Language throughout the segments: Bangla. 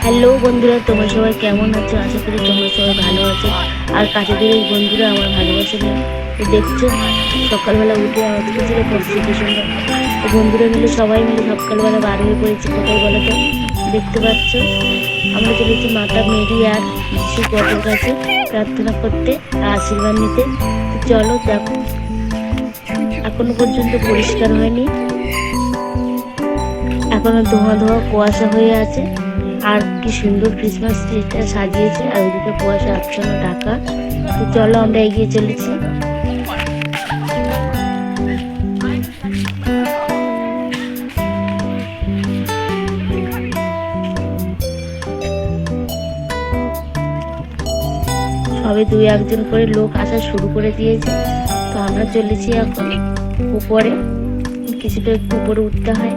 হ্যালো বন্ধুরা, তোমরা সবাই কেমন আছো? আশা করি তোমরা সবাই ভালো আছো। আর কাছে থেকে বন্ধুরা আমার ভালোবাসা নিয়ে তো দেখছো, সকালবেলা উঠে আজকে ছিল 25 ডিসেম্বর। তো বন্ধুরা মিলে সবাই মিলে সকালবেলা বার হয়ে পড়েছি। কোথায় বলো তো? দেখতে পাচ্ছ আমরা চলেছি মাতা মেরি আর যিশু গটের কাছে প্রার্থনা করতে আর আশীর্বাদ নিতে। তো চলো দেখো, এখনো পর্যন্ত পরিষ্কার হয়নি, এখনো ধোঁয়া ধোঁয়া কুয়াশা হয়ে আছে। আর কি সুন্দর ক্রিসমাস ট্রিটা সাজিয়েছে, আর ওইদিকে কুয়াশা আচ্ছন্ন ঢাকা। তো চলো আমরা এগিয়ে চলেছি। সবে দুই একজন করে লোক আসা শুরু করে দিয়েছে। তো আমরা চলেছি এখন উপরে, কিছুটা একটু উপরে উঠতে হয়।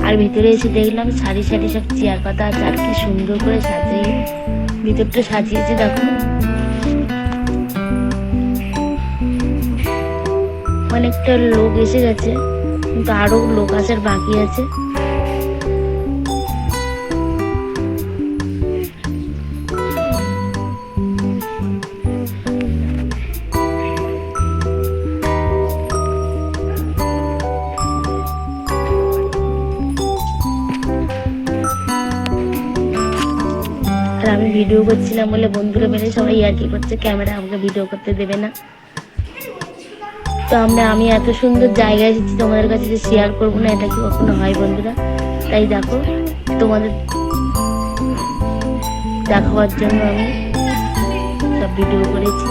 আর ভিতরে এসে দেখলাম সারি সারি সব চেয়ার পাতা আছে, আর কি সুন্দর করে সাজিয়ে ভিতরটা সাজিয়েছে দেখো। অনেকটা লোক এসে গেছে, কিন্তু আরো লোক আসার বাকি আছে। আর আমি ভিডিও করছিলাম বলে বন্ধুরা মিলে সবাই আর কি করছে, ক্যামেরা আমাকে ভিডিও করতে দেবে না। তো আমি এত সুন্দর জায়গায় এসেছি, তোমাদের কাছে যে শেয়ার করবো না, এটা কি কখনো হয় বন্ধুরা? তাই দেখো, তোমাদের দেখাবার জন্য আমি সব ভিডিও করেছি।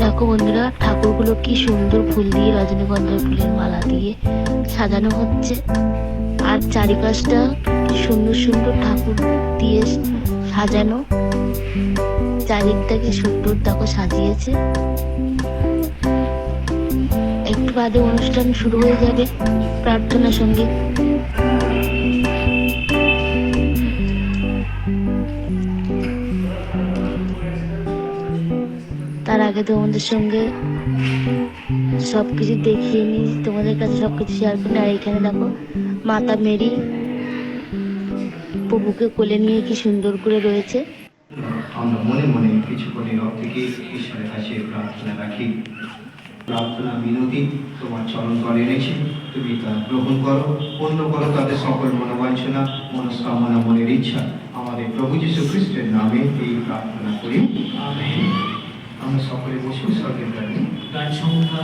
দেখো বন্ধুরা, ঠাকুরগুলো কি সুন্দর ফুল দিয়ে, রজনীগন্ধার ফুলের মালা দিয়ে সাজানো হচ্ছে। আর চারিপাশটা কি সুন্দর সুন্দর ঠাকুর দিয়ে সাজানো, চারিদিকটাকে সুন্দর দেখো সাজিয়েছে। একটু বাদে অনুষ্ঠান শুরু হয়ে যাবে প্রার্থনার সঙ্গে। তার আগে তোমাদের সঙ্গে সবকিছু দেখিয়ে নিই, তোমাদের কাছে সবকিছু শেয়ার করি। আর এখানে দেখো মাতা মেরি প্রভুকে কোলে নিয়ে কি সুন্দর করে রয়েছে। আমরা মনে মনে কিছুক্ষণ নীরব থেকে ঈশ্বরের কাছে প্রার্থনা রাখি। প্রার্থনা বিনতি তোমার চরণ তলে এনেছি, তুমি তা গ্রহণ করো, পূর্ণ করো তাদের সকল মনোবাঞ্ছনা, মনস্কামনা, মনের ইচ্ছা। আমাদের প্রভু যীশু খ্রিস্টের নামে এই প্রার্থনা করি, আমেন। আমরা সকলে বসে স্বর্গের গানে গান সংখ্যা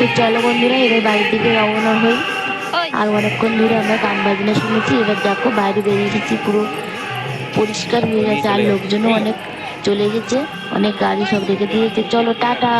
তো চলো বন্ধুরা, এবার বাড়ির দিকে রওনা হই। আর অনেকক্ষণ ধরে আমরা গান বাজনা শুনেছি, এবার দেখো বাইরে বেরিয়ে এসেছি, পুরো পরিষ্কার হয়ে গেছে, আর লোকজনও অনেক চলে গেছে, অনেক গাড়ি সব রেখে দিয়েছে। চলো টাটা।